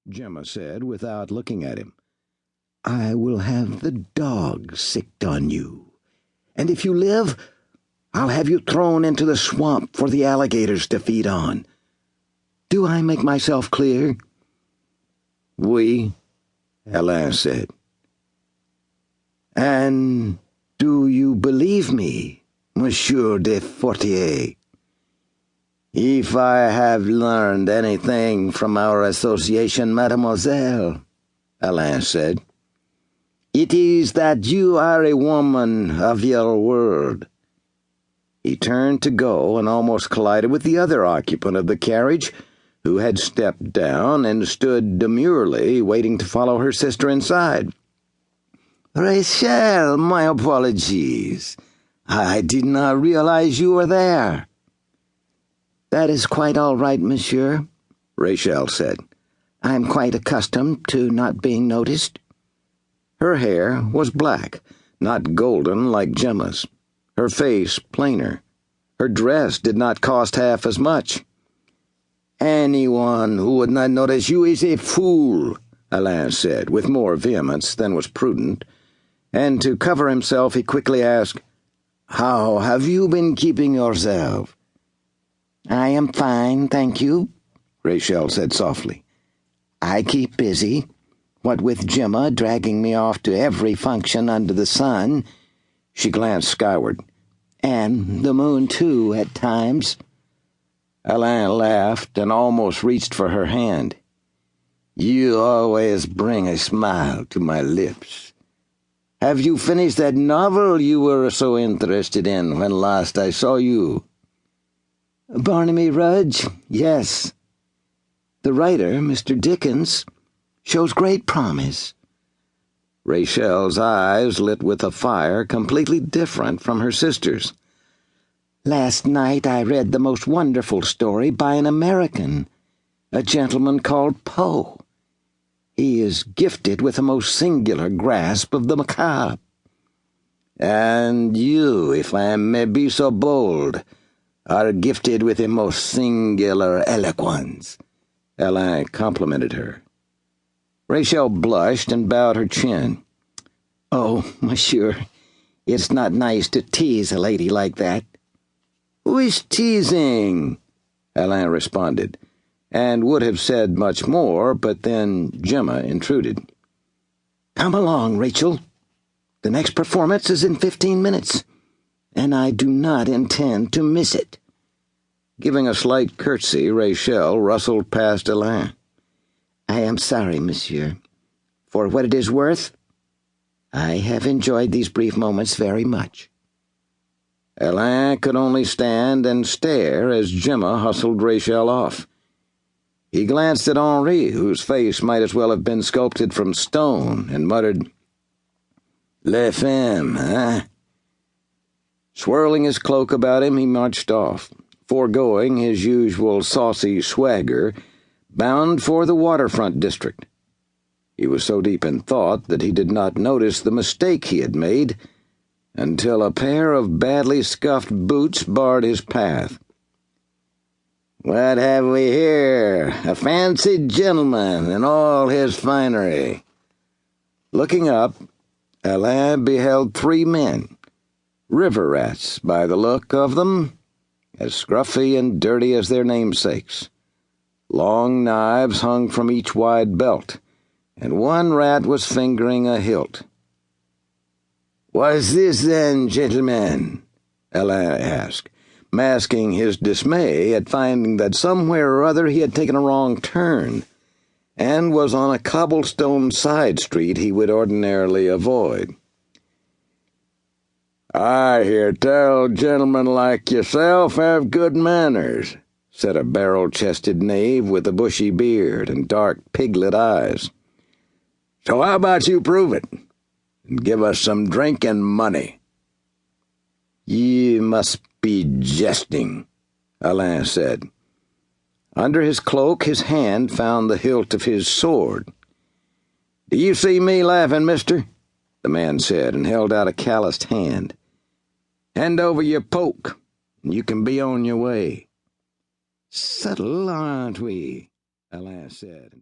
Gemma said without looking at him. "I will have the dog sicked on you, and if you live, I'll have you thrown into the swamp for the alligators to feed on. Do I make myself clear?" "Oui," Alain said. "And do you believe me, Monsieur de Fortier?" "If I have learned anything from our association, mademoiselle," Alain said, "it is that you are a woman of your word." He turned to go and almost collided with the other occupant of the carriage, who had stepped down and stood demurely waiting to follow her sister inside. "Rachel, my apologies. I did not realize you were there." "That is quite all right, monsieur," Rachel said. "I am quite accustomed to not being noticed." Her hair was black, not golden like Gemma's. Her face plainer. Her dress did not cost half as much. "Anyone who would not notice you is a fool," Alain said, with more vehemence than was prudent, and to cover himself he quickly asked, "How have you been keeping yourself?" "I am fine, thank you," Rachel said softly. "I keep busy, what with Gemma dragging me off to every function under the sun," she glanced skyward, "and the moon too, at times." Alain laughed and almost reached for her hand. "You always bring a smile to my lips. Have you finished that novel you were so interested in when last I saw you?" "Barnaby Rudge, yes. The writer, Mr. Dickens, shows great promise." Rachel's eyes lit with a fire completely different from her sister's. "Last night I read the most wonderful story by an American, a gentleman called Poe. He is gifted with a most singular grasp of the macabre." "And you, if I may be so bold, are gifted with a most singular eloquence," Alain complimented her. Rachel blushed and bowed her chin. "Oh, monsieur, it's not nice to tease a lady like that." "Who is teasing?" Alain responded, and would have said much more, but then Gemma intruded. "Come along, Rachel. The next performance is in 15 minutes, and I do not intend to miss it." Giving a slight curtsy, Rachel rustled past Alain. "I am sorry, monsieur. For what it is worth, I have enjoyed these brief moments very much." Alain could only stand and stare as Gemma hustled Rachel off. He glanced at Henri, whose face might as well have been sculpted from stone, and muttered, "Les femmes, hein?" Swirling his cloak about him, he marched off, foregoing his usual saucy swagger, bound for the waterfront district. He was so deep in thought that he did not notice the mistake he had made until a pair of badly scuffed boots barred his path. "What have we here? A fancy gentleman in all his finery." Looking up, Alain beheld 3 men, river rats by the look of them, as scruffy and dirty as their namesakes. Long knives hung from each wide belt, and one rat was fingering a hilt. "What's this, then, gentlemen?" Alain asked, masking his dismay at finding that somewhere or other he had taken a wrong turn, and was on a cobblestone side street he would ordinarily avoid. "I hear tell gentlemen like yourself have good manners," said a barrel-chested knave with a bushy beard and dark piglet eyes. "So how about you prove it, and give us some drink and money?" "Ye must be jesting," Alain said. Under his cloak his hand found the hilt of his sword. "Do you see me laughing, mister?" the man said, and held out a calloused hand. "Hand over your poke, and you can be on your way." "Subtle, aren't we?" Alain said.